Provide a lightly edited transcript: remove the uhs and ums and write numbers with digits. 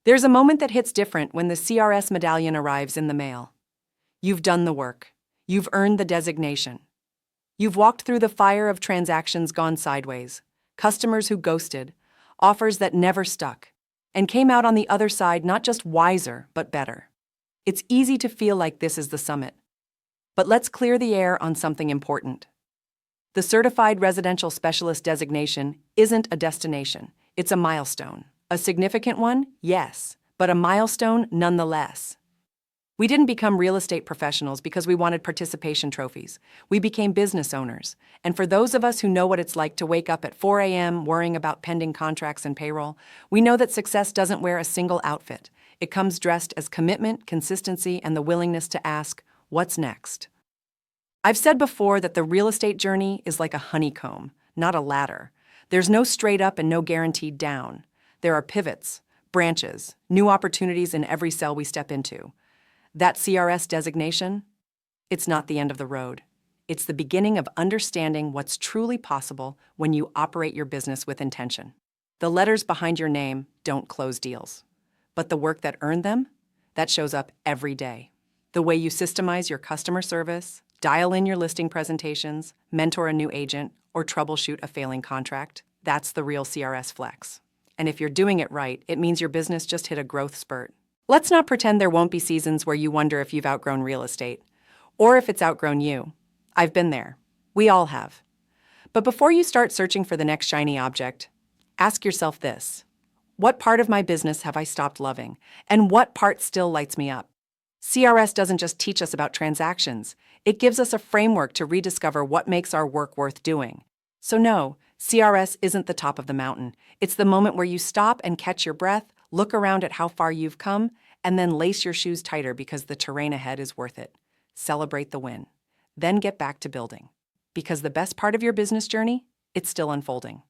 There's a moment that hits different when the CRS medallion arrives in the mail. You've done the work. You've earned the designation. You've walked through the fire of transactions gone sideways, customers who ghosted, offers that never stuck, and came out on the other side not just wiser, but better. It's easy to feel like this is the summit. But let's clear the air on something important. The Certified Residential Specialist designation isn't a destination, it's a milestone. A significant one? Yes, but a milestone nonetheless. We didn't become real estate professionals because we wanted participation trophies. We became business owners. And for those of us who know what it's like to wake up at 4 a.m. worrying about pending contracts and payroll, we know that success doesn't wear a single outfit. It comes dressed as commitment, consistency, and the willingness to ask, what's next? I've said before that the real estate journey is like a honeycomb, not a ladder. There's no straight up and no guaranteed down. There are pivots, branches, new opportunities in every cell we step into. That CRS designation, it's not the end of the road. It's the beginning of understanding what's truly possible when you operate your business with intention. The letters behind your name don't close deals, but the work that earned them, that shows up every day. The way you systemize your customer service, dial in your listing presentations, mentor a new agent, or troubleshoot a failing contract, that's the real CRS flex. And if you're doing it right, it means your business just hit a growth spurt. Let's not pretend there won't be seasons where you wonder if you've outgrown real estate, or if it's outgrown you. I've been there. We all have. But before you start searching for the next shiny object, ask yourself this. What part of my business have I stopped loving? And what part still lights me up? CRS doesn't just teach us about transactions. It gives us a framework to rediscover what makes our work worth doing. So no, CRS isn't the top of the mountain. It's the moment where you stop and catch your breath, look around at how far you've come, and then lace your shoes tighter because the terrain ahead is worth it. Celebrate the win. Then get back to building. Because the best part of your business journey, it's still unfolding.